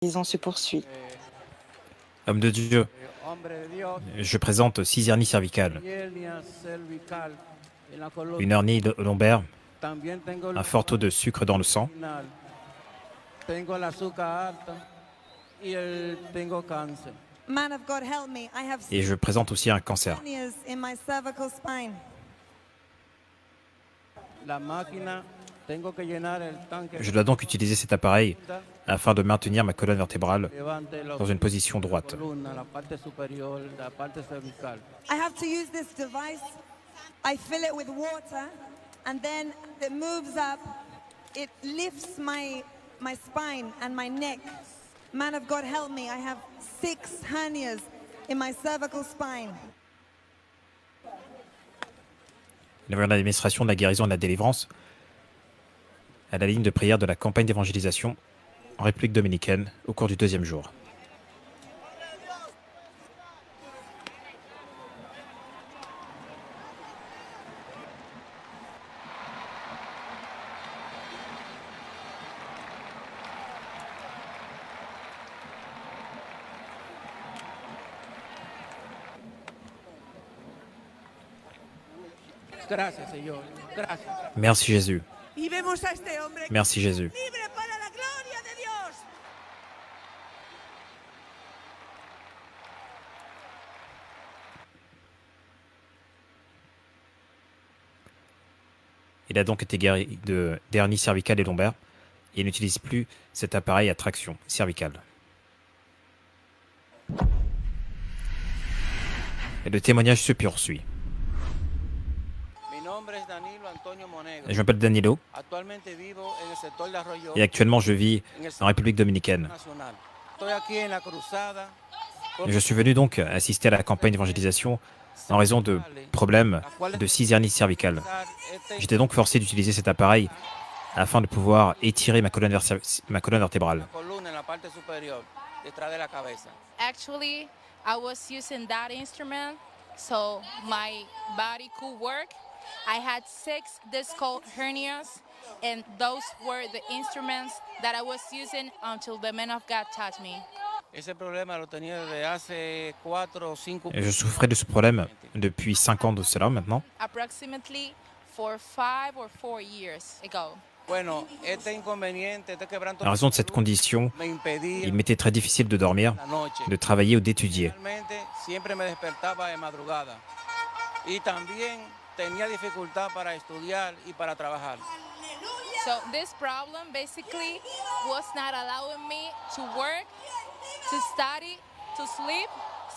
guérison se poursuit. Homme de Dieu, Hombre de Dios, je présente 6 hernies cervicales, hernia cervical en la columna. une hernie lombaire, También tengo un fort taux de sucre dans le sang, renal. Tengo el azúcar alta y tengo cáncer. Man of God, help me. I have et je présente aussi un cancer. hernias in my cervical spine. La máquina, tengo que llenar el tanque. Je dois donc utiliser cet appareil afin de maintenir ma colonne vertébrale Levante los- dans une position droite. la columna, la parte superior, la parte cervical. I have to use this device. I fill it with water and then it moves up. It lifts my spine and my neck. Man of God, help me. I have 6 hernias in my cervical spine. L'administration de la guérison et de la délivrance à la ligne de prière de la campagne d'évangélisation en République dominicaine au cours du 2e jour. Gracias, Señor. Gracias. Merci Jésus. Y vemos a este hombre Merci Jésus. libre para la gloria de Dios. Il a donc été guéri d'hernie cervicale et lombaire et il n'utilise plus cet appareil à traction cervicale. Et le témoignage se poursuit. Mi nombre es Danilo Antonio Monegro. Je m'appelle Danilo Actualmente vivo en el sector de Arroyo et actuellement je vis en el en République dominicaine. nacional. Estoy aquí en la cruzada. Je suis venu donc assister à la campagne d'évangélisation en raison de problèmes de 6 hernies cervicales. J'étais donc forcé d'utiliser cet appareil afin de pouvoir étirer ma colonne vertébrale. La columna en la parte superior, detrás de la cabeza. Actually, I was using that instrument so my body could work. I had 6 discal hernias, and those were the instruments that I was using until the man of God taught me. Ese problema lo tenía desde hace 4 o 5 Je souffrais de ce problème depuis 5 ans de cela maintenant. Approximately for 5 or 4 years ago. Bueno, este inconveniente, este quebranto En raison de cette condition, me impedía il m'était très difficile de dormir, la noche. de travailler ou d'étudier. Realmente siempre me despertaba de madrugada. Y también tenía dificultad para estudiar y para trabajar. So this problem basically was not allowing me to work, to study, to sleep.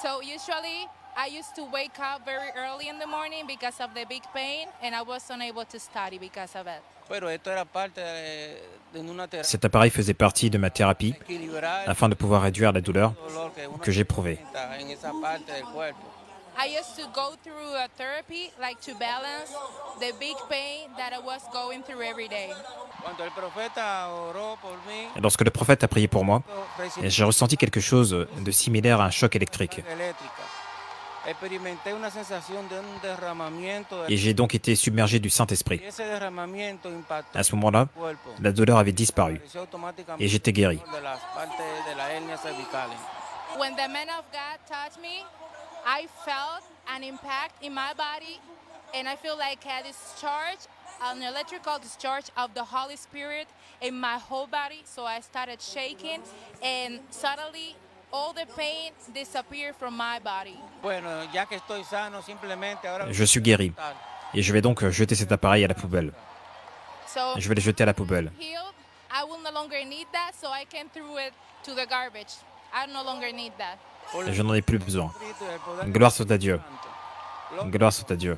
So usually I used to wake up very early in the morning because of the big pain, and I was unable to study because of it. Pero esto era parte de una terapia Cet appareil faisait partie de ma thérapie equilibrar afin de pouvoir réduire la douleur el dolor que uno que j'éprouvais. sienta en esa parte del cuerpo. I used to go through a therapy like to balance the big pain that I was going through every day. Cuando el profeta oró por mí, Et lorsque le prophète a prié pour moi, recibí j'ai ressenti quelque chose de similaire à un choc électrique. carga eléctrica. Experimenté una sensación de un derramamiento Et j'ai donc été submergé du Saint-Esprit. y ese derramamiento impactó À ce moment-là, el cuerpo. la douleur avait disparu Apareció automáticamente et j'étais guéri. de las partes de las hernias cervicales. When the man of God touched me, I felt an impact in my body, and I feel like I had this discharge, an electrical discharge of the Holy Spirit in my whole body. So I started shaking, and suddenly all the pain disappeared from my body. Bueno, ya que estoy sano, simplemente ahora Je suis guéri et je vais donc jeter cet appareil à la poubelle. So Je vais le jeter à la poubelle. healed, I will no longer need that, so I can throw it to the garbage. I no longer need that. por el Je n'en ai plus besoin. Espíritu y el poder Gloire soit à Dieu. Santo. Gloire soit à Dieu.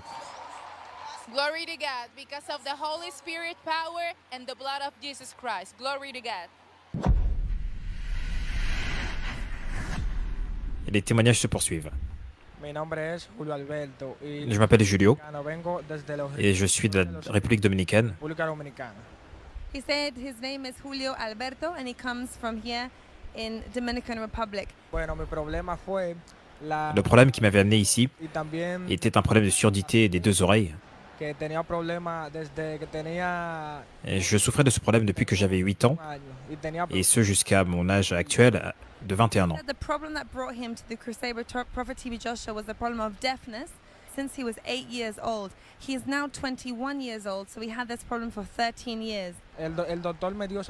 Glory to God, because of the Holy Spirit power and the blood of Jesus Christ. Glory to God. Et les témoignages se poursuivent. Mi nombre es Julio Alberto y Je m'appelle Julio vengo desde la et je suis de la République dominicaine. República Dominicana. He said his name is Julio Alberto and he comes from here in Dominican Republic. Bueno, mi problema fue la Le problème qui m'avait amené ici y también était un problème de surdité des 2 oreilles que tenía problemas desde que tenía Et je souffrais de ce problème depuis que j'avais 8 ans, 1 año y tenía et ce jusqu'à mon âge actuel de 21 ans. The problem that brought him to the crusade with Prophet TB Joshua was the problem of deafness since he was 8 years old. He is now 21 years old, so he had this problem for 13 years. el doctor me dio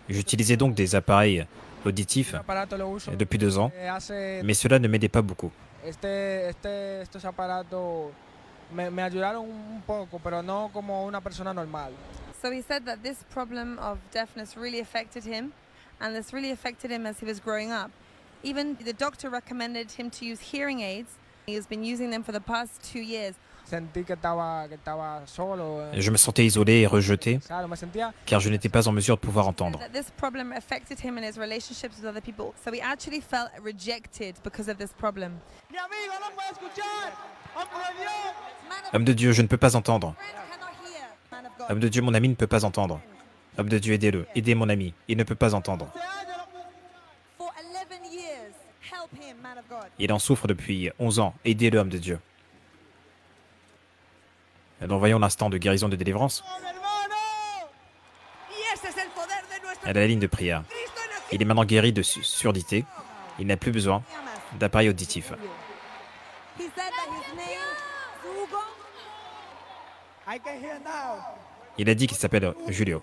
J'utilisais donc des appareils auditifs un aparato, lo uso depuis 2 ans, hace mais cela ne m'aidait pas beaucoup. estos aparatos me ayudaron un poco, pero no como una persona normal. So he said that this problem of deafness really affected him, and this really affected him as he was growing up. Even the doctor recommended him to use hearing aids. He has been using them for the past 2 years. Sentí que estaba solo. Je me sentais isolé et rejeté, Me sentía car je n'étais pas en mesure de pouvoir entendre. That this problem affected him in his relationships with other people. So he actually felt rejected because of this problem. Mi amigo no puede escuchar. Hombre de Dios. Homme de Dieu, je ne peux pas entendre. Friend cannot hear. Man of God. Homme de Dieu, mon ami ne peut pas entendre. Homme de Dieu, aidez-le. Aidez mon ami. Il ne peut pas entendre. For 11 years, help him, man of God. Il en souffre depuis 11 ans. Aidez-le, homme de Dieu. Alors voyons l'instant de guérison de délivrance. Mi hermano. Y ese es el poder de nuestro À la ligne de prière. Cristo en el Il est maintenant guéri de surdité. Il n'a plus besoin d'appareil auditif. He said that his name is Hugo. I can hear now. Il a dit qu'il s'appelle Julio.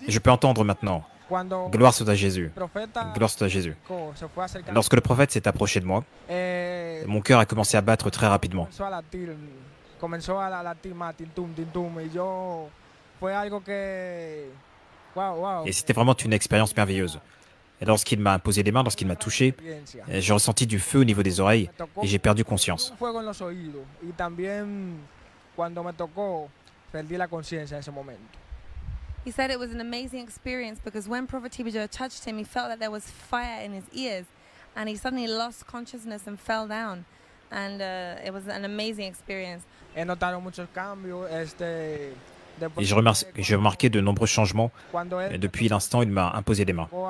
Je peux entendre maintenant. cuando Gloire soit à Jésus. el profeta Gloire soit à Jésus. se fue acercando, Lorsque le prophète s'est approché de moi, mon cœur a commencé à battre très rapidement. comenzó a latir más, tintum, tintum, y yo fue algo que wow, Et c'était vraiment une expérience merveilleuse. Et lorsqu'il m'a imposé les mains, lorsqu'il m'a touché, experiencia. j'ai ressenti du feu au niveau des oreilles Me tocó et j'ai perdu conscience. un fuego en los oídos y también cuando me tocó perdí la conciencia en ese momento. He said it was an amazing experience because when Prophet Tibijo touched him, he felt that there was fire in his ears, and he suddenly lost consciousness and fell down. And it was an amazing experience. He notado muchos cambios, Et j'ai remarqué de nombreux changements cuando él depuis l'instant où il m'a imposé les mains. tocó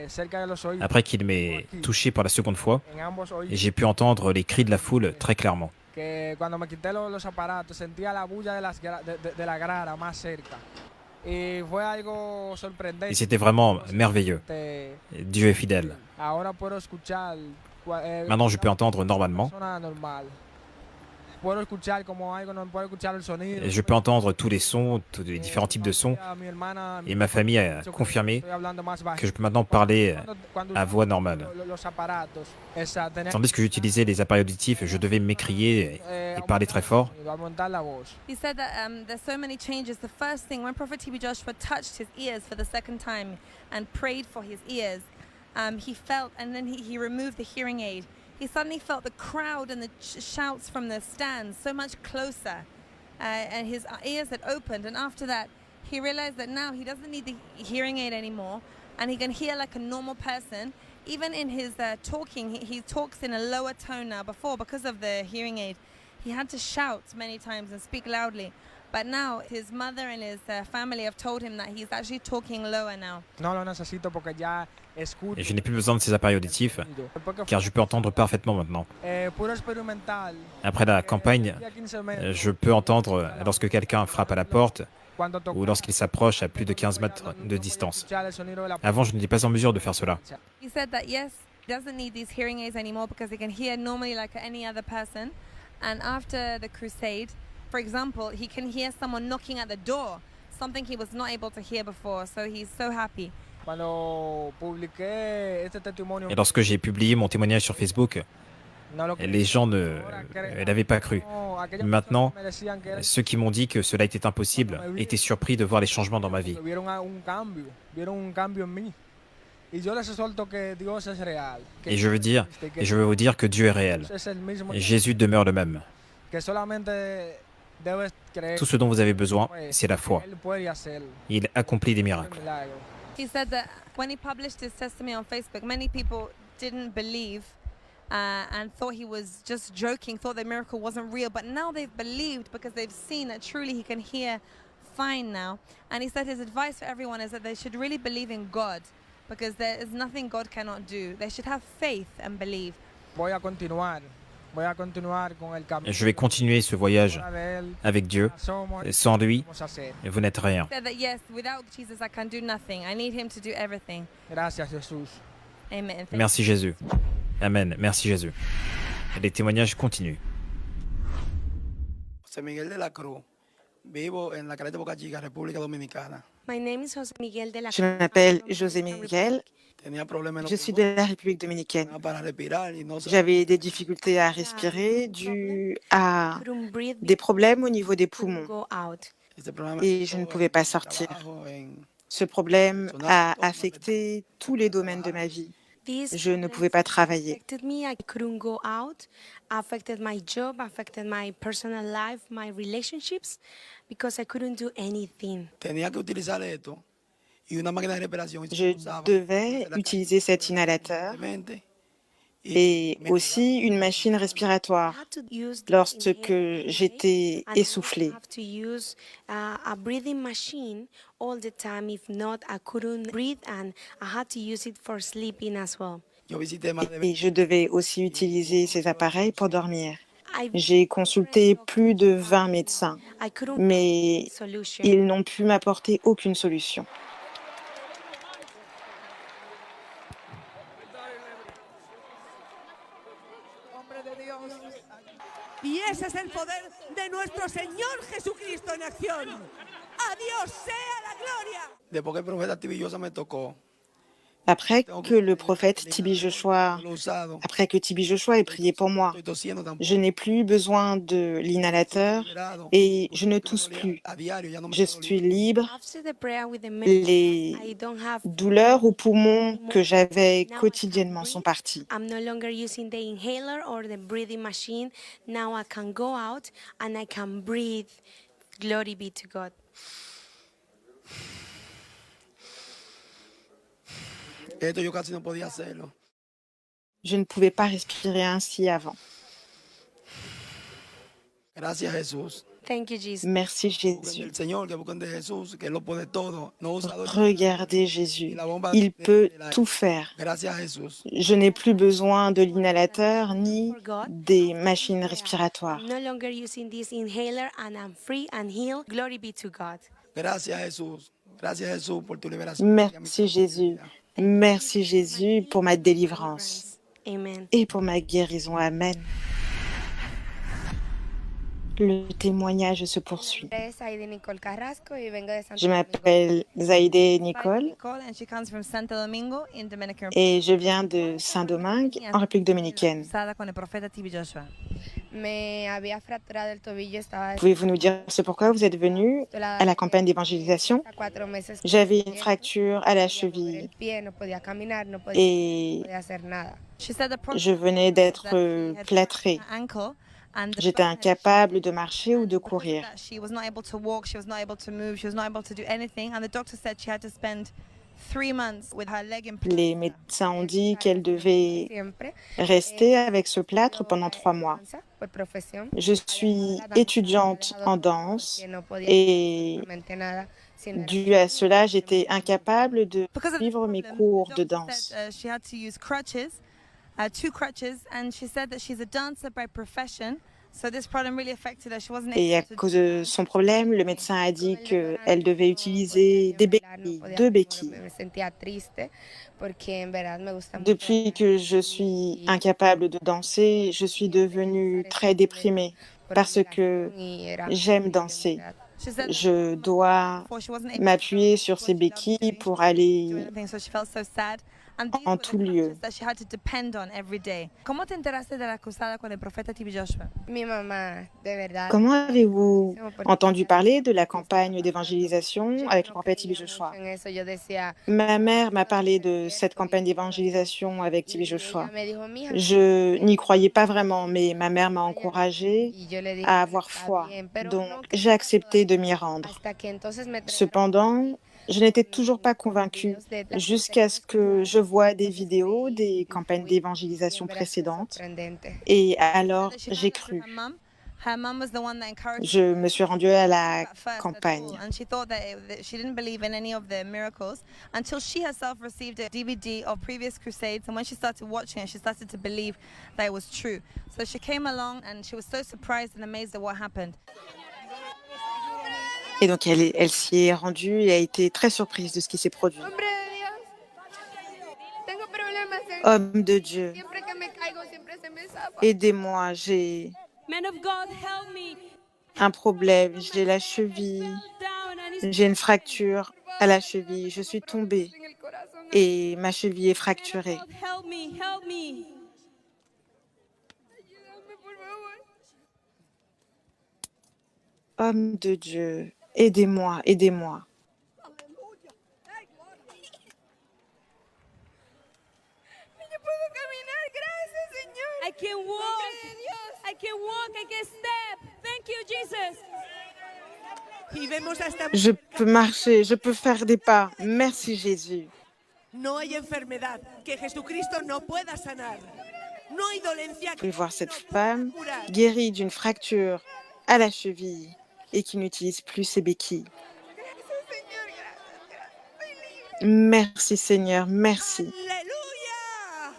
cerca de los oídos, Après qu'il m'ait touché pour la seconde fois, en ambos et oídos, j'ai pu entendre les cris de la foule très clairement. que cuando me quité los aparatos sentía la bulla de la grada más cerca. Y fue algo sorprendente. Et c'était vraiment merveilleux. Dieu est fidèle. Ahora puedo escuchar. Maintenant, je peux entendre normalement. Persona normal. Puedo escuchar como algo, no puedo escuchar el sonido. Et je peux entendre tous les sons, tous les différents types de sons. Mi hermana, Et ma famille a confirmé estoy hablando más bajito. que je peux maintenant parler Cuando à voix normale. los aparatos, tenía Tandis que j'utilisais les appareils auditifs, je devais m'écrier et parler très fort. aumentar la voz. He said that there's so many changes. The first thing, when Prophet TB Joshua touched his ears for the second time and prayed for his ears, he felt, and then he removed the hearing aid. He suddenly felt the crowd and the shouts from the stands so much closer, and his ears had opened. And after that, he realized that now he doesn't need the hearing aid anymore, and he can hear like a normal person. Even in his talking, he talks in a lower tone now. Before, because of the hearing aid, he had to shout many times and speak loudly. But now his mother and his family have told him that he's actually talking lower now. No lo necesito porque ya escucho. Et je n'ai plus besoin de ces appareils auditifs, car je peux entendre parfaitement maintenant. Puro experimental. Après la campagne, Ya 15 meses, je peux entendre lorsque quelqu'un frappe à la porte cuando tocó, ou lorsqu'il s'approche à plus de 15 mètres de distance. escuchar el sonido de la Avant, je n'étais pas en mesure de faire cela. He said that yes, he doesn't need these hearing aids anymore because he can hear normally like any other person. And after the crusade, for example, he can hear someone knocking at the door, something he was not able to hear before. So he's so happy. Cuando publiqué este testimonio, Et lorsque j'ai publié mon témoignage sur Facebook, no lo les gens ne l'avaient pas cru. no, aquellas Maintenant, personas me decían que era- ceux qui m'ont dit que cela était impossible étaient surpris de voir les changements dans ma vie. vieron vieron un cambio en mí. Y yo les exhorto que Dios es real. Que Et je veux dire, existe, que et je veux vous dire que Dieu est réel. Dios es el mismo, Jésus demeure le même. que solamente debes creer Tout ce dont vous avez besoin, c'est la foi. que Él puede hacerlo. Il accomplit des miracles. Milagro. He said that when he published his testimony on Facebook, many people didn't believe and thought he was just joking, thought the miracle wasn't real. But now they've believed because they've seen that truly he can hear fine now. And he said his advice for everyone is that they should really believe in God because there is nothing God cannot do. They should have faith and believe. Voy a continuar Voy a continuar con el camino. Je vais continuer ce voyage Fuera de él, avec Dieu. somos Sans lui, vamos a hacer. vous n'êtes rien. Said that yes, without Jesus I can do nothing. I need him to do everything. Gracias, Jesús. Amen. Thank Merci Jésus. Amen. Merci Jésus. Et les témoignages continuent. José Miguel de la Cruz. Vivo en la Caleta Boca Chica, República Dominicana. My name is José Miguel de la Je m'appelle José Miguel, Tenía problemas en los je suis de la République dominicaine. pulmones para respirar y no se J'avais des difficultés à respirer dues à couldn't breathe, des problèmes au niveau des couldn't poumons go out. este problema et je ne pouvais pas sortir. trabajo en Ce problème a affecté tous les domaines de ma vie. This Je ne pouvais pas travailler. affected me. I couldn't go out. Affected my job, affected my personal life, my relationships, because I couldn't do anything. tenía que utilizar esto y una máquina de respiración. Y se Je usaba devais la utiliser cet inhalateur constantemente. et aussi une machine I respiratoire had to use the lorsque inhaler j'étais and I essoufflée. have to use a breathing machine all the time. If not, I couldn't breathe, and I had to use it for sleeping as well. Yo visité más de Et je devais aussi utiliser ces appareils pour dormir. I J'ai consulté plus de 20 médecins, I couldn't mais find a solution. ils n'ont pu m'apporter aucune solution. Y ese es el poder de nuestro Señor Jesucristo en acción. A Dios sea la gloria. Después que el profeta Tibillosa me tocó, Après que le prophète Tibi Joshua, lo he usado. après que Tibi Joshua ait prié pour moi, Estoy tosiendo tampoco. je n'ai plus besoin de l'inhalateur et je ne tousse plus. A diario ya no me Je siento suis libre. libre. After the prayer with the Les medicine, I don't have. douleurs aux poumons que j'avais quotidiennement sont parties. I'm no longer using the inhaler or the breathing machine. Now I can go out and I can breathe. Glory be to God. Esto yo casi no podía hacerlo. Je ne pouvais pas respirer ainsi avant. Gracias Jesús. Thank you, Jesus. Merci Busquen Jésus. del Señor, que busquen de Jesús, que Él lo puede todo. No usa dos- Regardez Jésus. Il peut tout faire. Gracias Jesús. Je n'ai plus besoin de l'inhalateur ni des machines respiratoires. I'm no longer using this inhaler and I'm free and healed. Glory be to God. Gracias Jesús. Gracias Jesús por tu liberación. Merci Jésus. Merci Jésus pour ma délivrance Amen. et pour ma guérison. Amen. Le témoignage se poursuit. Je m'appelle Zaïdé Nicole Nicole, and she comes from Santo Domingo in Dominican et je viens de Saint-Domingue en République dominicaine. Cruzada con el profeta Tibi Joshua. Me había fracturado el tobillo, estaba Pouvez-vous nous dire ce pourquoi vous êtes venu à la campagne d'évangélisation? a 4 meses. J'avais une fracture à la No podía mover cheville el pie, no podía caminar, no et podía hacer nada. She said the problem je venais d'être that she had plâtrée. her ankle, and the J'étais problem is incapable de marcher ou de because of courir. that, she was not able to walk, she was not able to move, she was not able to do anything, and the doctor said she had to spend 3 months with her leg in Les plaster. médecins ont dit qu'elle devait Siempre. rester avec ce plâtre pendant 3 mois. Por profesión. Je suis étudiante en danse Que no podía et absolutamente nada sin dû à cela, j'étais incapable de Because of the suivre mes problem, cours the de doctor danse. said, she had to use crutches, 2 crutches, and she said that she's a dancer by profession, so this problem really affected her. She wasn't Et à able to cause de son problème, le médecin a dit qu'elle devait utiliser des béquilles, 2 béquilles. Me sentía triste porque en verdad me gusta mucho. Depuis que je suis incapable de danser, je suis devenue très déprimée parce que Y era- j'aime danser. She said Je dois before she wasn't able to m'appuyer sur ces béquilles pour aller do anything, so she felt so sad. And these en were the tout lieu. crutches that she had to depend on every day. ¿Cómo te enteraste de la cruzada con el profeta Tibi Joshua? Mi mamá, de verdad. Comment avez-vous entendu parler de la campagne d'évangélisation avec le prophète Tibi Joshua? En eso yo decía, Ma mère m'a parlé de cette campagne d'évangélisation avec Tibi y Joshua. ella me dijo, mija, Je n'y croyais pas vraiment, mais ma mère m'a encouragée y yo le dije, à avoir "Está foi. bien", pero Donc, no que- j'ai accepté de m'y rendre. hasta que entonces me Cependant, je n'étais toujours pas convaincue jusqu'à ce que je voie des vidéos des campagnes d'évangélisation précédentes. Et alors, That she j'ai found out cru. that her mum Her mum was the one that encouraged Je me suis rendue à la at first at all, campagne. and she thought that she didn't believe in any of the miracles until she herself received a DVD of previous crusades, and when she started watching it, she started to believe that it was true. So she came along, and she was so surprised and amazed at what happened. Et donc, elle s'y est rendue et a été très surprise de ce qui s'est produit. Hombre de Dios, tengo problemas en... Homme de Dieu, Siempre que me caigo, siempre se me zapa. aidez-moi, j'ai Man of God, help me. un problème, j'ai la cheville, Down and it's j'ai une fracture à la cheville, je suis tombée En el corazón. et ma cheville est fracturée. God, help me, help me. Ayúdame, por favor. Homme de Dieu, aidez-moi, aidez-moi. Yo puedo caminar, gracias, Señor. I can Hombre walk. de Dios. I can walk, I can step. Thank you, Jesus. Y vemos a esta Je peux marcher, je peux faire des pas. Merci Jésus. no hay enfermedad que Jesucristo no pueda sanar. No hay dolencia Vous que pouvez voir cette femme curar. guérie d'une fracture à la cheville et qui n'utilise plus ses béquilles. Gracias, Señor, gracias. Soy libre. Merci Seigneur, merci. Aleluya.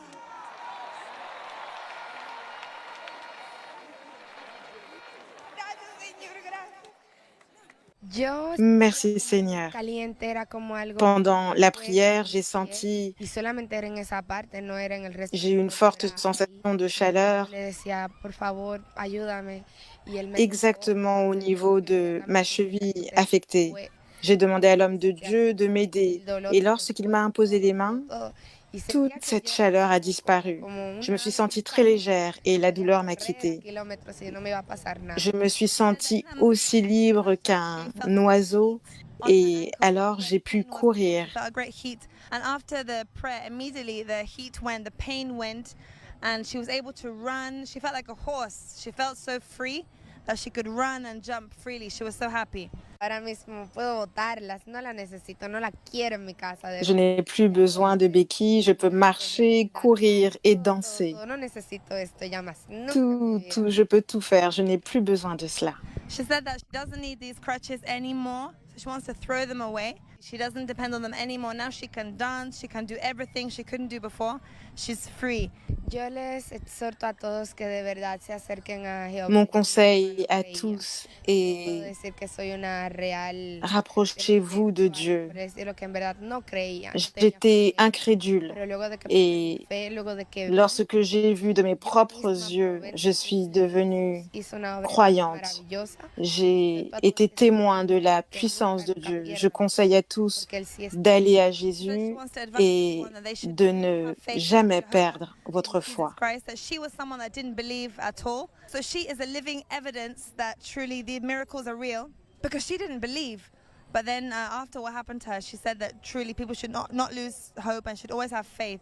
Gracias, Señor, gracias. Yo Merci Seigneur. caliente era como algo Pendant la fuerte prière, en j'ai mis pies, senti, y solamente era en esa parte, no era en el resto. j'ai eu une todo forte era ahí. sensation de chaleur Le decía, por favor, ayúdame. Y él me exactement au dijo, niveau de ma cheville affectée. fue J'ai demandé à l'homme de Dieu de m'aider el dolor et lorsqu'il m'a imposé les mains, todo. Y toute sentía que cette ya chaleur a disparu. como Je me suis una sentie très légère et la douleur m'a carrera, quittée. kilómetros, y no me iba a pasar nada. Je me suis sentie aussi libre qu'un oiseau et alors j'ai pu courir. Felt a great heat, and after the prayer, immediately the heat went, the pain went, and she was able to run. She felt like a horse. She felt so free that she could run and jump freely. She was so happy. Ahora mismo puedo botarlas, no la necesito, no la quiero en mi casa. De Je n'ai plus besoin de béquilles, je peux marcher, courir et danser. todo, no necesito esto ya más. Nunca en mi Tout, vida. tout, je peux tout faire, je n'ai plus besoin de cela. She said that she doesn't need these crutches anymore, so she wants to throw them away. She doesn't depend on them anymore. Now she can dance, she can do everything she couldn't do before. She's free. Yo les exhorto a todos que de verdad se acerquen a Jehová. Mon conseil à Creía. tous Puedo est decir que soy una real. rapprochez-vous de Dieu. Por decir lo que en verdad no creía. no tenía J'étais fe, incrédule pero luego de que et fe, luego de que lorsque j'ai vu de mes propres yeux, je suis devenue hizo una obra croyante. maravillosa, J'ai été témoin de la puissance de Dieu. Je conseille à tous porque él sí es d'aller à So she Jésus wants to advise et everyone that they should de have ne faith jamais to her perdre votre Jesus foi. Christ, that she was someone that didn't believe at all. So she is a living evidence that truly the miracles are real because she didn't believe. But then after what happened to her, she said that truly people should not lose hope and should always have faith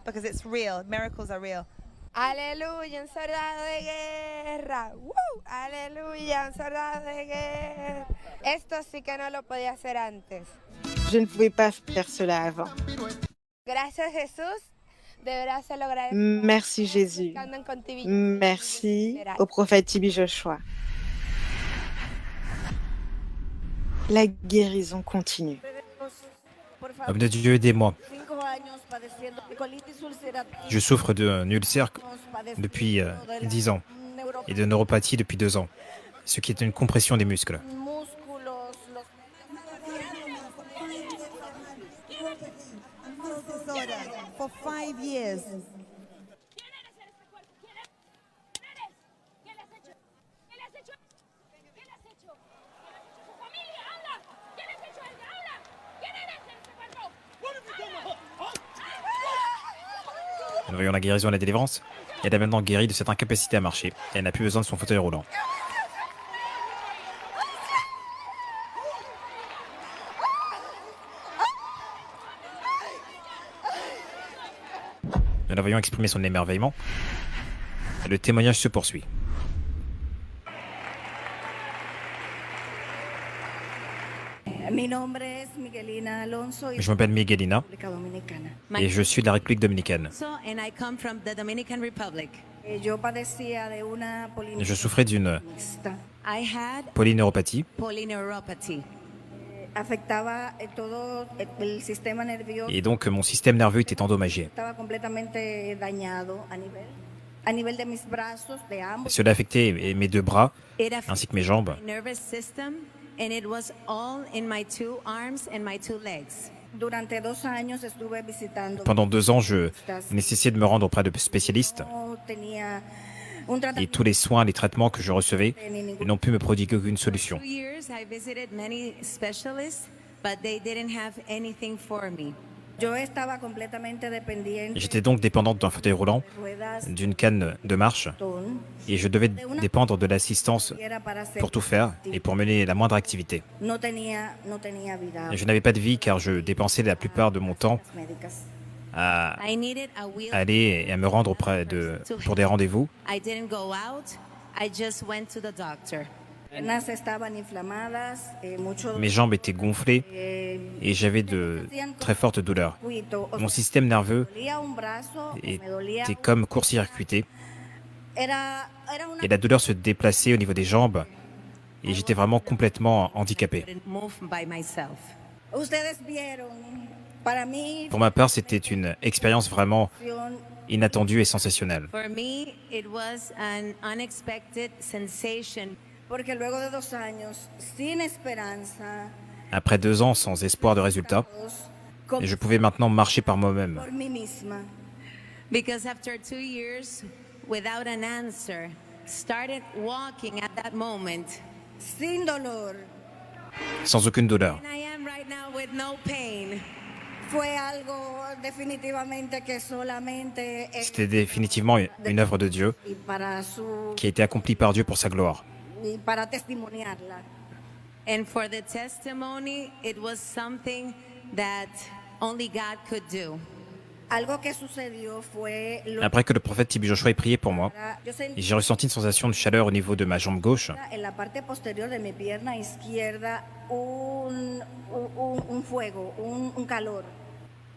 because it's real. Miracles are real. Aleluya, un soldado de guerra. ¡Woo! Aleluya, un soldado de guerra. Esto sí que no lo podía hacer antes. Je ne pouvais pas faire cela avant. Gracias, Jesús. De verdad se logra. Merci Jésus. Que andan con Tibi. Merci au prophète Tibi Joshua. La guérison continue. Homme de Dieu, aidez-moi. Je souffre d'un ulcère depuis 10 ans et de neuropathie depuis 2 ans, ce qui est une compression des muscles. For 5 years. Nous voyons la guérison et la délivrance. Elle est maintenant guérie de cette incapacité à marcher et elle n'a plus besoin de son fauteuil roulant. Nous la voyons exprimer son émerveillement. Et le témoignage se poursuit. Je m'appelle Miguelina et je suis de la République dominicaine. And I come from the Dominican Republic. Yo padecía de una Je souffrais d'une mixta. polyneuropathie Polyneuropathy. Afectaba todo el sistema nervioso. et donc mon système nerveux était endommagé. Estaba completamente dañado a nivel de mis brazos, de ambos. Cela affectait mes deux bras ainsi que mes jambes. nervous system, and it was all in my 2 arms and my 2 legs. Durante 2 años estuve visitando. Pendant 2 ans, je n'ai cessé de me rendre auprès de spécialistes No tenía un et tratamiento tous les soins, les traitements que je recevais n'ont pu me prodiguer aucune solution. 2 years I visited many specialists, but they didn't have anything for me. Yo estaba completamente dependiente. J'étais donc dépendante d'un fauteuil roulant, d'une canne de marche, et je devais dépendre de l'assistance pour tout faire et pour mener la moindre activité. No tenía vida. Je n'avais pas de vie car je dépensais la plupart de mon temps à I needed a wheel. aller et à me rendre pour des rendez-vous. I didn't go out. I just went to the doctor. Las piernas estaban inflamadas, mucho Mes jambes étaient gonflées et j'avais de très fortes douleurs. circuito. O Mon sea, système nerveux me dolía un brazo, me dolía était comme court-circuité era una et la douleur se déplaçait au niveau des jambes et j'étais vraiment complètement handicapé. Couldn't move by myself. Ustedes vieron. Para mí Pour ma part, c'était une expérience vraiment inattendue et sensationnelle. For me, it was an unexpected sensation. porque luego de 2 años sin esperanza, Après 2 ans sans espoir de résultat, con- je pouvais maintenant marcher par moi-même. por mí misma. Because after 2 years without an answer, started walking at that moment. Sin dolor. Sans aucune douleur. And I am right now with no pain. Fue algo definitivamente que solamente es C'était définitivement une œuvre de Dieu y para su qui a été accomplie par Dieu pour sa gloire. y para testimoniarla. And for the testimony, it was something that only God could do. Algo que sucedió fue lo Après que le prophète Tibi Joshua ait prié pour moi, yo sentí j'ai ressenti une sensation de chaleur au niveau de ma jambe gauche en la parte posterior de mi pierna izquierda un fuego, un calor.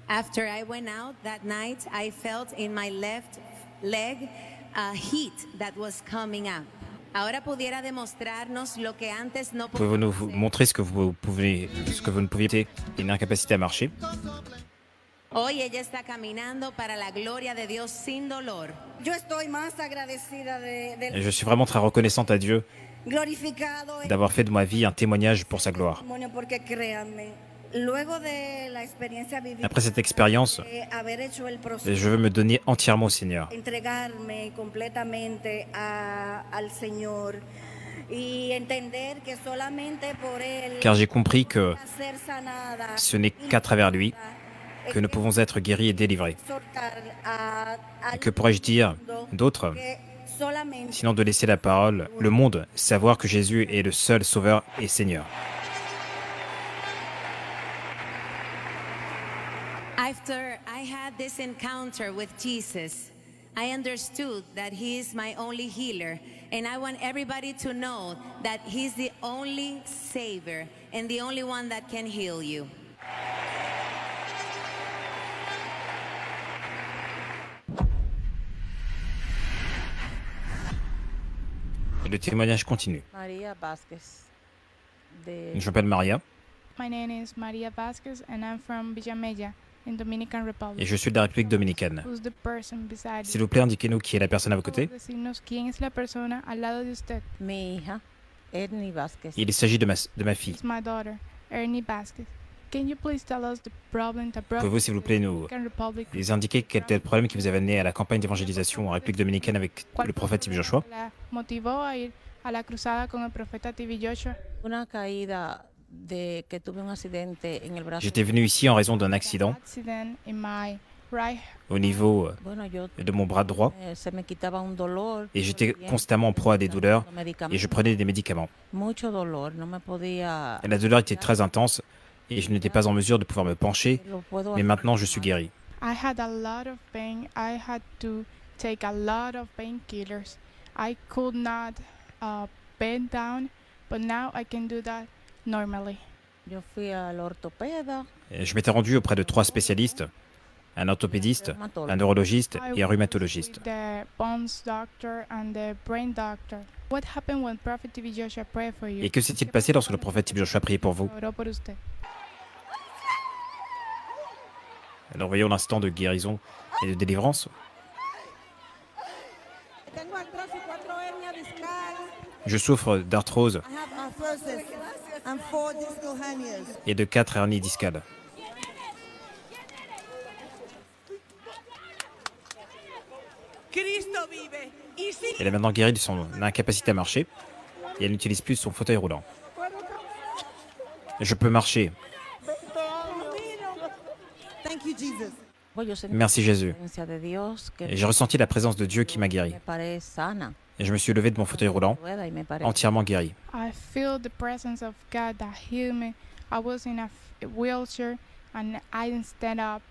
After I went out that night, I felt in my left leg a heat that was coming up. Ahora pudiera demostrarnos lo que antes no Pouvez-vous nous podíamos hacer. montrer ce que vous ne pouviez, une incapacité à marcher? Hoy ella está caminando para la gloria de Dios sin dolor. Yo estoy más agradecida Et je suis vraiment très reconnaissante à Dieu glorificado el d'avoir fait de ma vie un témoignage pour sa gloire. testimonio porque créanme, luego de la experiencia vivida, Après cette expérience, de haber hecho el proceso, je veux me donner entièrement au Seigneur. entregarme completamente al Señor y entender que solamente por él Car j'ai compris que ser sanada, ce n'est qu'à travers lui que nous pouvons être guéris et délivrés. exhortar Et que pourrais-je dire d'autre, que solamente sinon de laisser la parole, le monde, savoir que Jésus est le seul Sauveur et Seigneur. After I had this encounter with Jesus, I understood that He is my only healer. And I want everybody to know that He's the only Savior and the only one that can heal you. Et le témoignage continue. María Vázquez. Je m'appelle Maria My name is Maria Vasquez and I'm from Villamella in Dominican et Republic. je suis de la République dominicaine. Who's the person beside S'il you? vous plaît, indiquez-nous qui est la personne à vos côtés. Decirnos quién es la persona al lado de usted. Mi hija, Ernie Vázquez. Il s'agit de ma fille. It's my daughter, Ernie Vasquez. Can you please tell us the problem that brought Pouvez-vous, s'il vous plaît, nous Dominican Republic les indiquer quel était le problème qui vous avait amené à la campagne d'évangélisation en République dominicaine avec le prophète Tibi Joshua? la motivó a ir a la cruzada con el profeta Tibi Joshua? Una caída de que tuve un accidente en el brazo. J'étais venu ici en raison d'un accident Accident in my right. au niveau Bueno, yo de mon bras droit se me quitaba un dolor. et j'étais todo el constamment en proie à des douleurs tiempo, et je prenais des médicaments. mucho dolor, no me podía. Et la douleur était très intense et je n'étais pas en mesure de pouvoir me pencher, Lo puedo mais maintenant je suis guéri. I had a lot of pain. I had to take a lot of painkillers. I could not bend down, but now I can do that normally. Yo fui al ortopeda. Et je m'étais rendu auprès de 3 spécialistes un orthopédiste, un neurologiste et un rhumatologiste. The bones doctor and the brain doctor. What happened when Prophet TV Joshua prayed for you? Et que s'est-il passé lorsque le prophète Tibio Joshua priait pour vous? Oró por usted. Alors voyons l'instant de guérison et de délivrance. Tengo artrosis, 4 hernias discales. Je souffre d'arthrose I have arthrosis and 4 discal hernias. et de 4 hernies discales. Cristo vive. Y si Elle est maintenant guérie de son incapacité à marcher et elle n'utilise plus son fauteuil roulant. Je peux marcher. Thank you, Jesus. Merci Jésus. presencia de Dios que Et j'ai ressenti la présence de Dieu qui m'a guéri. me paré sana, Et je me suis levé de mon fauteuil roulant, rueda y me paré. entièrement guéri. I feel the presence of God that healed me. I was in a wheelchair and I didn't stand up,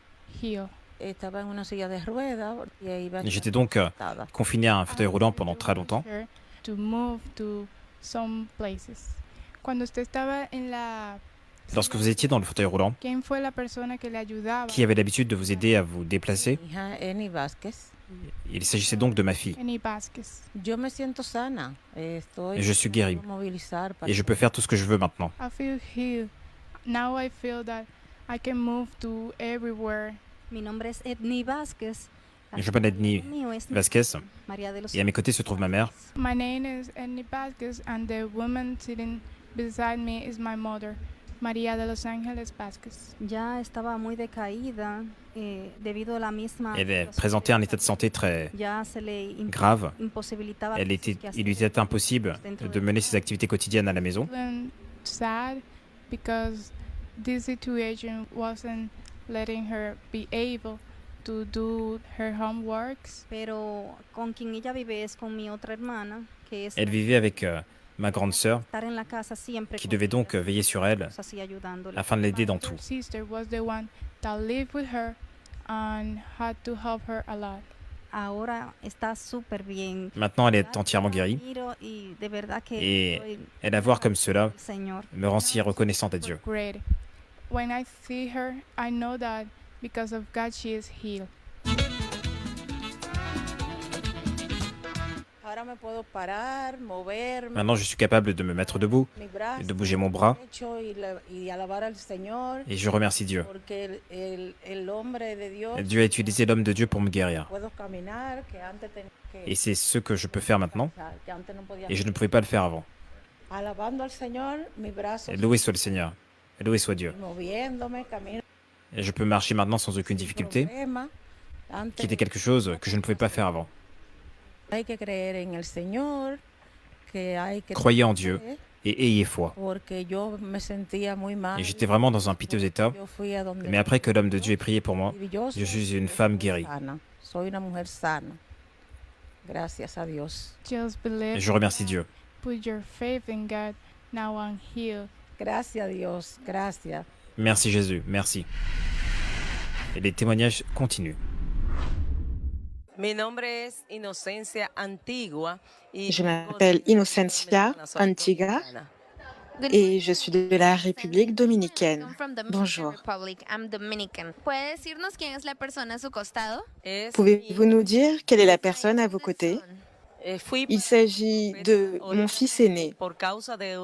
healed. Estaba en una silla de ruedas y iba Et j'étais donc sentada. confiné à un fauteuil roulant pendant très longtemps. To move to some places. Cuando usted estaba en la... Lorsque vous étiez dans le fauteuil roulant, ¿Quién fue la persona que le ayudaba? qui avait l'habitude de vous aider à vous déplacer? Mi hija Eni Vázquez. Il s'agissait donc de ma fille. Eni Vázquez. Yo me siento sana. Estoy Et je suis guéri. puedo movilizar para Et je peux faire tout ce que je veux maintenant. I feel healed. Now I feel that I can move to everywhere. Mi nombre es Edni Vázquez. Je m'appelle Edni Mío es Vasquez. María de los Et à mes côtés se trouve ma mère. My name is Eni Vázquez and the woman sitting beside me is my mother, María de los Ángeles Vázquez. Ya estaba muy decaída debido a la misma. Elle présentait un état de santé très Ya se le grave. imposibilitaba Il lui était impossible de mener ses activités quotidiennes à la maison. Feeling sad because this situation wasn't letting her be able to do her homeworks. Pero con quien ella vive es con mi otra hermana, que es Elle vivait avec ma grande sœur, estar en la casa siempre qui con devait donc veiller sur elle así ayudándole. afin de l'aider dans tout. Her sister was the one that lived with her and had to help her a lot. Ahora está súper bien. Maintenant, elle est entièrement guérie. Miro y de verdad que Et estoy elle à voir comme cela Señor. me rend si reconnaissante à Dieu. Great. When I see her, I know that because of God she is healed. Ahora me puedo parar, moverme, Maintenant, je suis capable de me mettre debout, mi brazo de bouger mon bras, derecho y alabar al Señor, et je remercie Dieu. porque el hombre de Dios Dieu a utilisé l'homme de Dieu pour me guérir. puedo caminar, que antes tenía que Et c'est ce que je peux faire maintenant, que antes no podía. et je ne pouvais pas le faire avant. Alabando al Señor, mi brazo Loué soit le Seigneur, loué soit Dieu. moviéndome, camino Et je peux marcher maintenant sans aucune difficulté, problema. Antes qui était quelque chose que je ne pouvais pas faire avant. hay que creer en el Señor, que hay que Croyez en Dieu et ayez foi. porque yo me sentía muy mal. Et j'étais vraiment dans un piteux état, Yo fui a donde mais après que l'homme de Dieu ait prié pour moi, y yo je suis une femme guérie. sana. Soy una mujer sana. Gracias a Dios. Just Et believe. je remercie Dieu. Put your faith in God. Now I'm healed. Gracias a Dios. Gracias. Merci Jésus, merci. Et les témoignages continuent. Mi nombre es Inocencia Antigua. Y Je m'appelle Inocencia Antigua et je suis de la République dominicaine. Bonjour. Republic. I'm Dominican. ¿Puede decirnos quién es la persona a su costado? Pouvez-vous nous dire quelle est la personne à vos côtés? Il s'agit de mon fils aîné. por causa de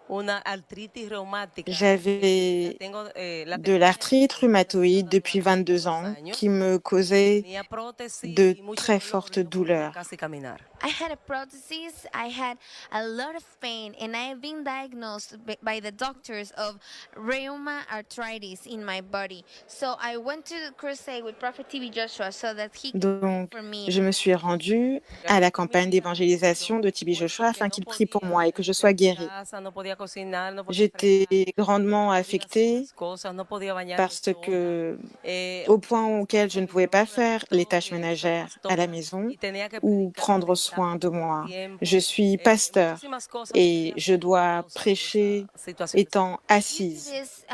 una artritis reumática. J'avais Tengo, de l'arthrite rhumatoïde depuis 22 ans qui me causait tenía prótesis de y mucho très dolor, fortes no podía douleurs. casi caminar. I had a prosthesis. I had a lot of pain, and I've been diagnosed by the doctors of rheumatoid arthritis in my body. So I went to the crusade with Prophet TV Joshua so that he could pray Donc, for me. je me suis rendue à la campagne d'évangélisation de Tibi Joshua afin qu'il prie pour moi et que je sois guérie. Casa, no podía cocinar, no podía J'étais grandement affectée hacer cosas, no podía bañarme parce sola. que, Eh, au point auquel je ne pouvais pas faire les tâches ménagères à la maison y tenía que ou predicar prendre soin de moi. tiempo. Je suis pasteur Muchísimas cosas et que je dois prêcher étant assise. This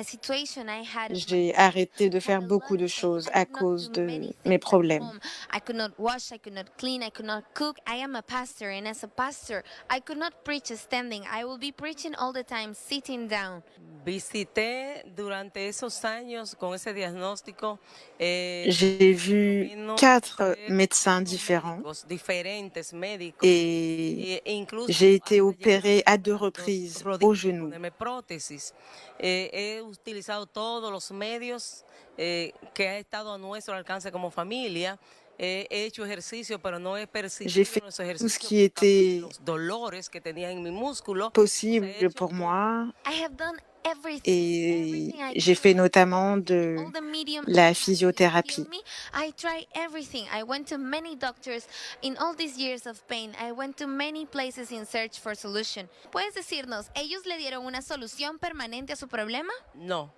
situation I had. J'ai arrêté de faire beaucoup de choses à cause de mes problèmes. I could not wash, I could not clean, I could not cook. I am a pastor, and as a pastor, I could not preach standing. I will be preaching all the time, sitting down. Visité durante esos años con ese diagnóstico J'ai vu 4 médecins différents diferentes médicos et incluso j'ai été opérée à 2 reprises au genou. ponerme prótesis. He utilizado todos los medios que ha estado a nuestro alcance como familia. He hecho ejercicio, pero no he J'ai percibido fait los tout ce ejercicios qui était los dolores que tenía en mi músculo. possible pour moi I have done everything. et j'ai fait notamment de All the medium la heal physiothérapie. me. I tried everything. I went to many doctors in all these years of pain. I went to many places in search for solution. ¿Puedes decirnos, ellos le dieron una solución permanente a su problema? No.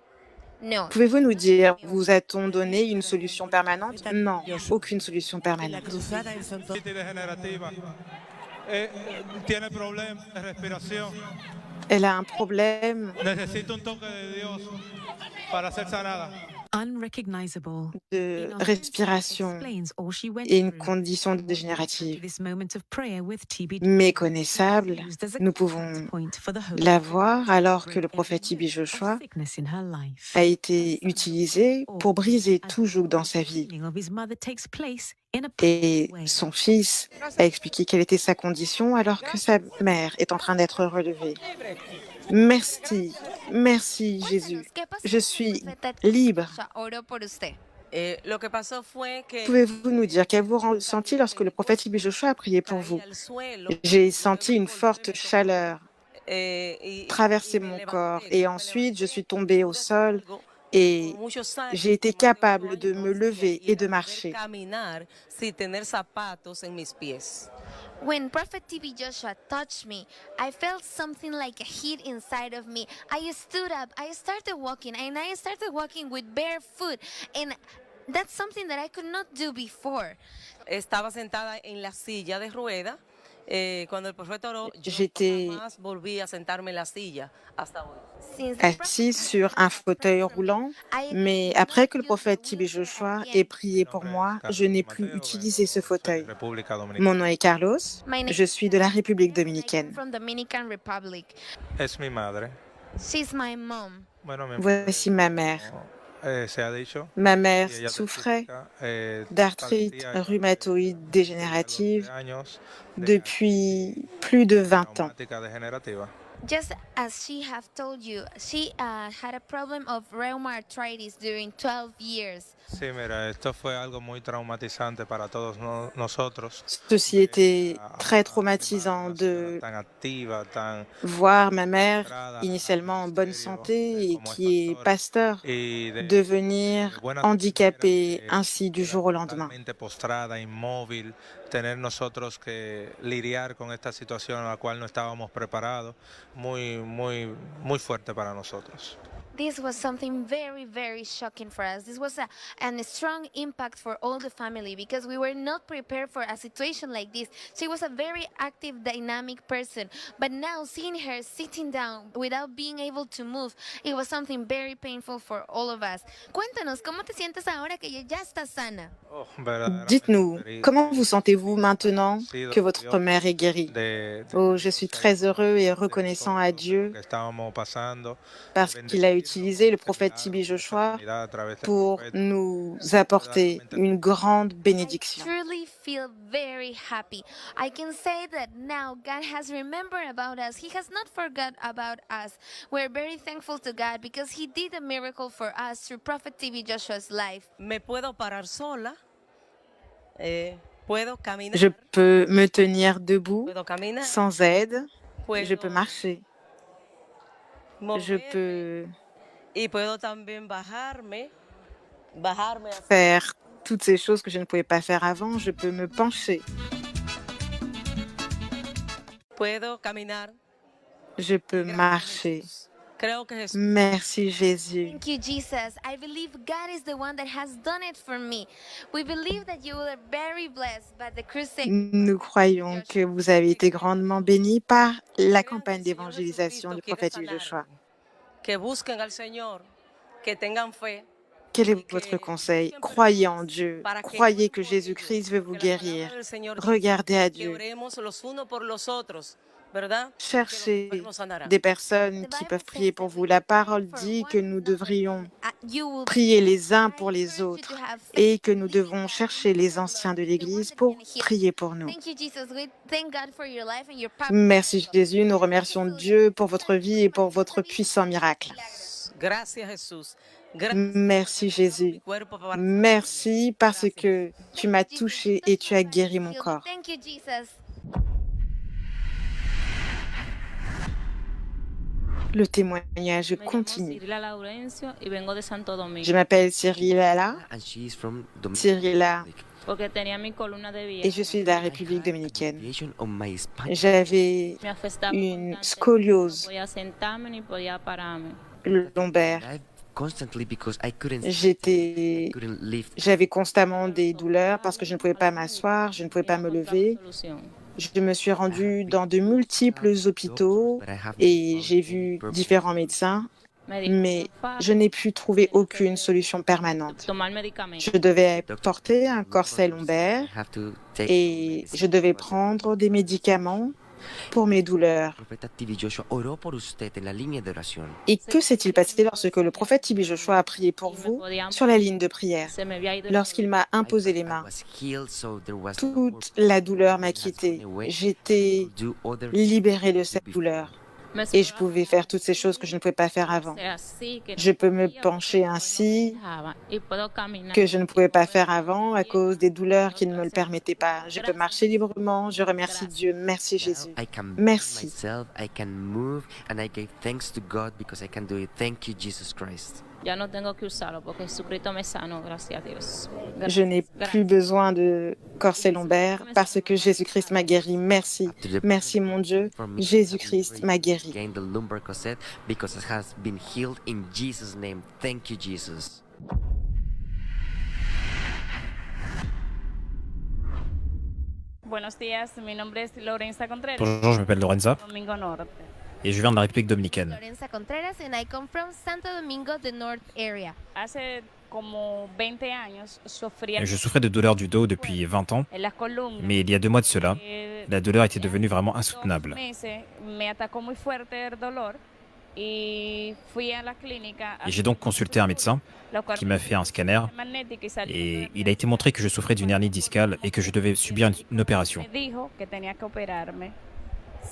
No. Pouvez-vous nous dire, vous a-t-on donné une solution permanente? Non, aucune solution permanente. degenerativa. Tiene problemas de respiración. Elle a un problème Necesita un toque de Dios para ser sanada. de respiration et une condition dégénérative. Méconnaissable, nous pouvons la voir alors que le prophète TB Joshua a été utilisé pour briser tout joug dans sa vie. Et son fils a expliqué quelle était sa condition alors que sa mère est en train d'être relevée. Merci, merci Jésus. Je suis libre. Lo que pasó fue que Pouvez-vous nous dire qu'avez-vous ressenti lorsque le prophète TB Joshua a prié pour vous? J'ai senti une forte chaleur traverser mon corps et ensuite je suis tombée au sol et j'ai été capable de me lever et de marcher. caminar sin tener zapatos en mis pies. When Prophet TB Joshua touched me, I felt something like a heat inside of me. I stood up, I started walking, and I started walking with bare foot. And that's something that I could not do before. Estaba sentada en la silla de rueda. Cuando el profeta oró, yo J'étais jamás volví a sentarme en la silla hasta hoy. assise sur un fauteuil roulant, mais après que le prophète TB Joshua ait prié pour moi, je n'ai plus utilisé ce fauteuil. Mon nom est Carlos, je suis de la République dominicaine. From Dominican Republic. Es mi madre. She's my mom. Bueno, Voici ma mère. se ha dicho. Ma mère y ella souffrait testifica, d'arthrite padecía rhumatoïde dégénérative años depuis plus de 20 ans. reumática degenerativa. Just as she have told you, she had a problem of rheumatoid arthritis during 12 years. Sí, mira, esto fue algo muy traumatizante para todos nosotros. Ceci était très traumatisant de Tan activa, tan voir ma mère, initialement en bonne santé et qui est pasteur, devenir handicapée ainsi du jour au lendemain. totalmente postrada, inmóvil, tener nosotros que lidiar con esta situación a la cual no estábamos preparados, muy fuerte para nosotros. This was something very, very shocking for us. This was a strong impact for all the family because we were not prepared for a situation like this. She was a very active, dynamic person, but now seeing her sitting down without being able to move, it was something very painful for all of us. Cuéntanos, ¿cómo te sientes ahora que ya estás sana? Dites-nous, comment vous sentez-vous maintenant que votre mère est guérie? Oh, je suis très heureux et reconnaissant à Dieu parce qu'il a utilisé le prophète TB Joshua pour nous apporter une grande bénédiction. I truly feel very happy. I can say that now God has remembered about us. He has not forgot about us. We're very thankful to God because He did a miracle for us through Prophet TB Joshua's life. Me puedo parar sola. Puedo caminar. Je peux me tenir debout Puedo caminar. sans aide. Puedo Je peux marcher. Je moverme. peux Y puedo también bajarme hacia faire toutes ces choses que je ne pouvais pas faire avant. Je peux me pencher. Puedo caminar. Je peux marcher. Creo que Jesús Merci Jésus. Thank you, Jesus. I believe God is the one that has done it for me. We believe that you were very blessed by the crusade. Nous croyons que vous avez été grandement bénis par la campagne d'évangélisation du prophète Joshua. que busquen al Señor, que tengan fe. Quel est votre conseil? Croyez en Dieu. Croyez que Jésus-Christ veut vous guérir. Regardez à Que Dieu. oremos los unos por los otros, Cherchez des personnes qui peuvent prier pour vous. La parole dit que nous devrions prier les uns pour les autres et que nous devons chercher les anciens de l'Église pour prier pour nous. Merci Jésus, nous remercions Dieu pour votre vie et pour votre puissant miracle. Merci Jésus. Merci parce que tu m'as touché et tu as guéri mon corps. Le témoignage continue. Je m'appelle Cyrilla et je suis de la République dominicaine. J'avais une scoliose lombaire. J'avais constamment des douleurs parce que je ne pouvais pas m'asseoir, je ne pouvais pas me lever. Je me suis rendue dans de multiples hôpitaux et j'ai vu différents médecins, mais je n'ai pu trouver aucune solution permanente. Je devais porter un corset lombaire et je devais prendre des médicaments pour mes douleurs. Et que s'est-il passé lorsque le prophète TB Joshua a prié pour vous sur la ligne de prière? Lorsqu'il m'a imposé les mains, toute la douleur m'a quitté. J'étais libérée de cette douleur. Et je pouvais faire toutes ces choses que je ne pouvais pas faire avant. Je peux me pencher ainsi que je ne pouvais pas faire avant à cause des douleurs qui ne me le permettaient pas. Je peux marcher librement. Je remercie Dieu. Merci Jésus. Merci. Je n'ai plus besoin de corset lombaire parce que Jésus-Christ m'a guéri. Merci. Merci mon Dieu. Jésus-Christ m'a guéri. Bonjour, je m'appelle Lorenza et je viens de la République dominicaine. Lorenza Contreras and I come from Santo Domingo, the North area. Je souffrais de douleurs du dos depuis 20 ans, mais il y a 2 mois de cela, la douleur était devenue vraiment insoutenable. Et j'ai donc consulté un médecin qui m'a fait un scanner et il a été montré que je souffrais d'une hernie discale et que je devais subir une opération.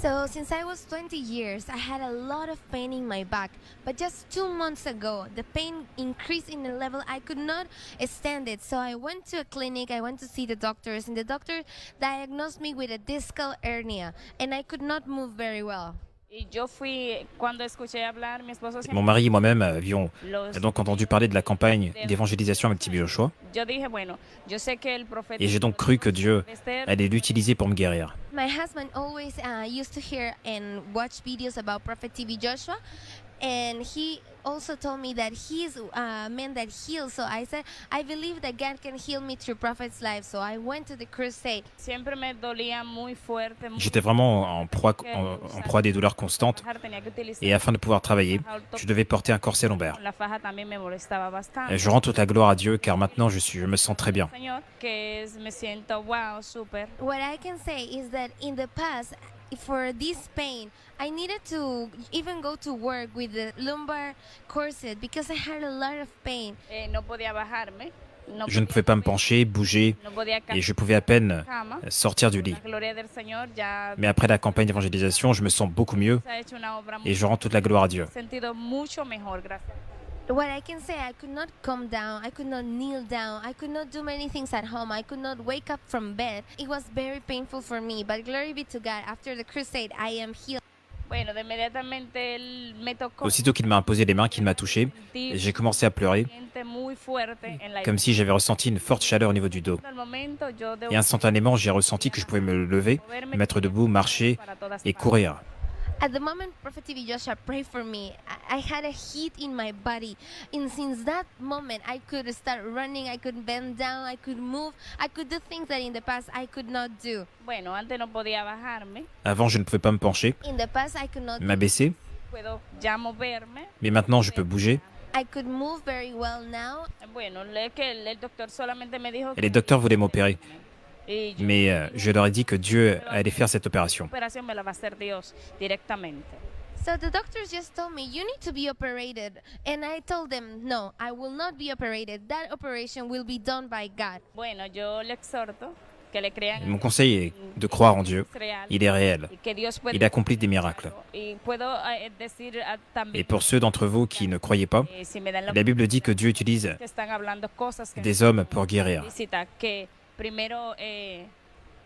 So, since I was 20 years, I had a lot of pain in my back. But just 2 months ago, the pain increased in a level I could not stand it. So I went to a clinic, I went to see the doctors, and the doctor diagnosed me with a discal hernia, and I could not move very well. Mon mari et moi-même avions donc entendu parler de la campagne d'évangélisation avec TB Joshua et j'ai donc cru que Dieu allait l'utiliser pour me guérir. My husband always used to hear and watch videos about Prophet TB Joshua, and he also told me that he's a man that heals. So I said, I believe that God can heal me through Prophet's life. So I went to the crusade. J'étais vraiment en proie des douleurs constantes et afin de pouvoir travailler, je devais porter un corset lombaire. Je rends toute la gloire à Dieu car maintenant je me sens très bien. What I can say is that in the past, for this pain, I needed to even go to work with the lumbar corset because I had a lot of pain. Je ne pouvais pas me pencher, bouger et je pouvais à peine sortir du lit. Mais après la campagne d'évangélisation, je me sens beaucoup mieux et je rends toute la gloire à Dieu. What I can say, I could not come down, I could not kneel down, I could not do many things at home, I could not wake up from bed. It was very painful for me, but glory be to God, after the crusade, I am healed. Aussitôt qu'il m'a imposé les mains, qu'il m'a touché, j'ai commencé à pleurer, comme si j'avais ressenti une forte chaleur au niveau du dos. Et instantanément, j'ai ressenti que je pouvais me lever, me mettre debout, marcher et courir. At the moment Prophet TB Joshua prayed for me, I had a heat in my body. And since that moment, I could start running, I could bend down, I could move, I could do things that in the past I could not do. Avant, je ne pouvais pas me pencher, In the past, I could not m'abaisser, mais maintenant, je peux bouger. I could move very well now. Et les docteurs voulaient m'opérer. Mais je leur ai dit que Dieu allait faire cette opération. So the doctors just told me, you need to be operated. And I told them, no, I will not be operated. That operation will be done by God. Mon conseil est de croire en Dieu. Il est réel. Il accomplit des miracles. Et pour ceux d'entre vous qui ne croyez pas, la Bible dit que Dieu utilise des hommes pour guérir.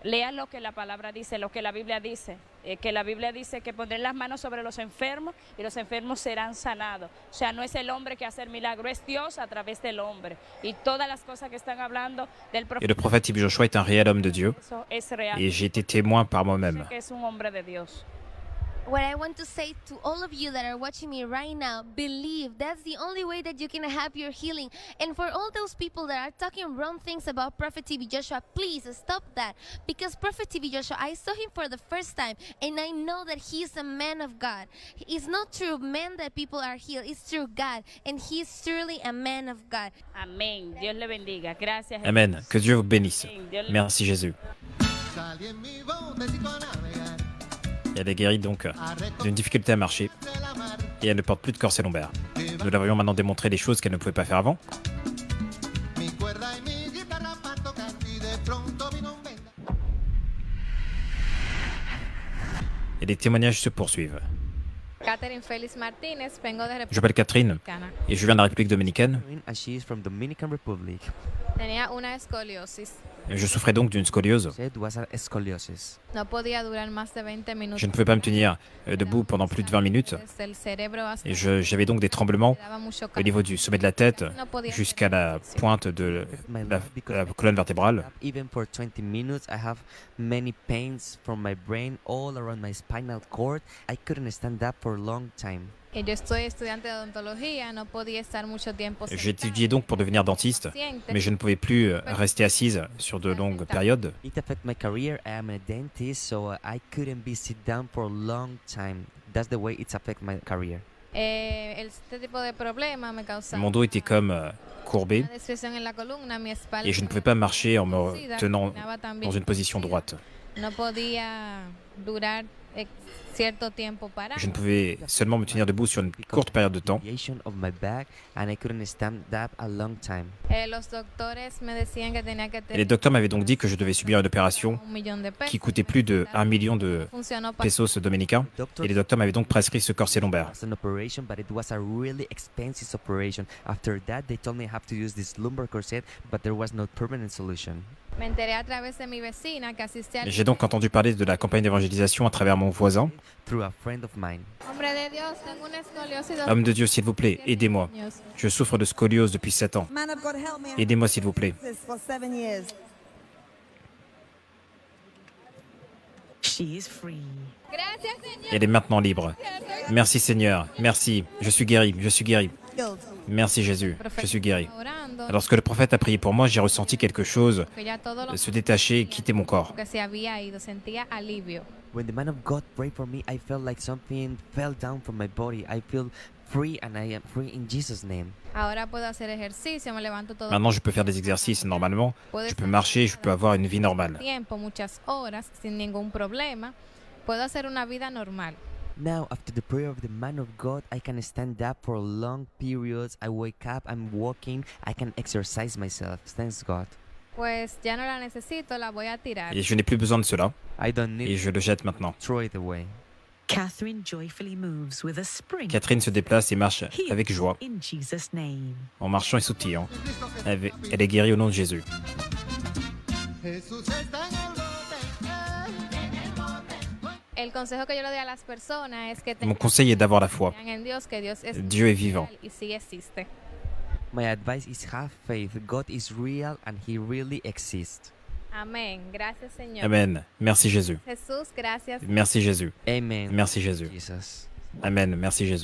Lean lo que la palabra dice, lo que la Biblia dice, que la Biblia dice que pondré las manos sobre los enfermos y los enfermos serán sanados. O sea, no es el hombre que hace el milagro, es Dios a través del hombre. Y todas las cosas que están hablando del Et le prophète Tibi Joshua est un réel homme de Dieu. Et j'ai été témoin par moi-même. es un hombre de Dios. What I want to say to all of you that are watching me right now, believe. That's the only way that you can have your healing. And for all those people that are talking wrong things about Prophet TB Joshua, please stop that. Because Prophet TB Joshua, I saw him for the first time, and I know that he is a man of God. It's not through men that people are healed, it's through God. And he is truly a man of God. Amén. Dios le bendiga. Gracias. Amen. Que Dieu vous bénisse. Merci Jésus. Elle est guérie donc d'une difficulté à marcher et elle ne porte plus de corset lombaire. Nous l'avions maintenant démontré des choses qu'elle ne pouvait pas faire avant. Et les témoignages se poursuivent. Catherine Félix Martínez, vengo de Je m'appelle Catherine et je viens de la République dominicaine. Tenía una escoliosis. Je souffrais donc d'une scoliose. No podía durar más de 20 minutos. Je ne pouvais pas me tenir debout pendant plus de 20 minutes. El cerebro Et j'avais donc des tremblements au niveau du sommet de la tête jusqu'à la pointe de la colonne vertébrale. Even for 20 minutes, I have many pains from my brain all around my spinal cord. I couldn't stand up for a long time. Que yo soy estudiante de odontología, no podía estar mucho tiempo sentada. J'étudiais donc pour devenir dentiste, mais je ne pouvais plus rester assise sur de longues périodes. It affected my career. I am a dentist, so I couldn't be sit down for a long time. That's the way it's affected my career. Este tipo de problema me causaba Mon dos était comme courbé una disfunción en la columna, mi espalda et je ne pouvais pas marcher en me tenant dans une position droite. no podía durar cierto tiempo parado. Je ne pouvais seulement me tenir debout sur une courte période de temps. Of my back, and I couldn't stand up a long time. Los doctores me decían que tenía que Et les docteurs m'avaient donc dit que je devais subir une opération $1 million de pesos. qui coûtait plus de 1 million de pesos dominicains. Et les docteurs m'avaient donc prescrit ce corset lombaire. An operation, but it was a really expensive operation. After that, they told me I have to use this lumbar corset, but there was no permanent solution. Me enteré a través de mi vecina que asistía al... J'ai donc entendu parler de la campagne d'évangélisation à travers mon voisin. Through a friend of mine. Hombre de Dios, tengo una escoliosis de... Homme de Dieu, s'il vous plaît, aidez-moi. Je souffre de scoliose depuis 7 ans. Man of God, help me. Aidez-moi, s'il vous plaît. For 7 years. She is free. Gracias, Señor. Elle est maintenant libre. Merci Seigneur. Merci. Je suis guéri. Je suis guéri. Merci Jésus. Je suis guéri. Lorsque le prophète a prié pour moi, j'ai ressenti quelque chose se détacher et quitter mon corps. Que se había ido, sentía alivio. When the man of God prayed for me, I felt like something fell down from my body. I feel free and I am free in Jesus' name. Ahora puedo hacer ejercicio, me levanto todo Maintenant, je peux faire des exercices normalement. Je peux marcher, je peux avoir une vie normale. tiempo, muchas horas, sin ningún problema. Puedo hacer una vida normal. Now, after the prayer of the man of God, I can stand up for long periods. I wake up, I'm walking, I can exercise myself. Thanks God. Pues ya no la necesito, la voy a tirar. Et je n'ai plus besoin de cela. I don't need Et je le jette maintenant. throw it away. Catherine joyfully moves with a spring. Catherine se déplace et marche avec joie, In Jesus' name. en marchant et sautillant. Elle est guérie au nom de Jésus. El consejo que yo le doy a las personas es que Mon conseil est d'avoir la foi. tengan en Dios, que Dios es Dieu est vivant. y sí existe. My advice is have faith. God is real and He really exists. Amén. Gracias, Señor. Amen. Merci Jésus. Jesús, gracias. Merci Jésus. Amen. Merci Jésus. Jesus. Amen. Merci Jésus.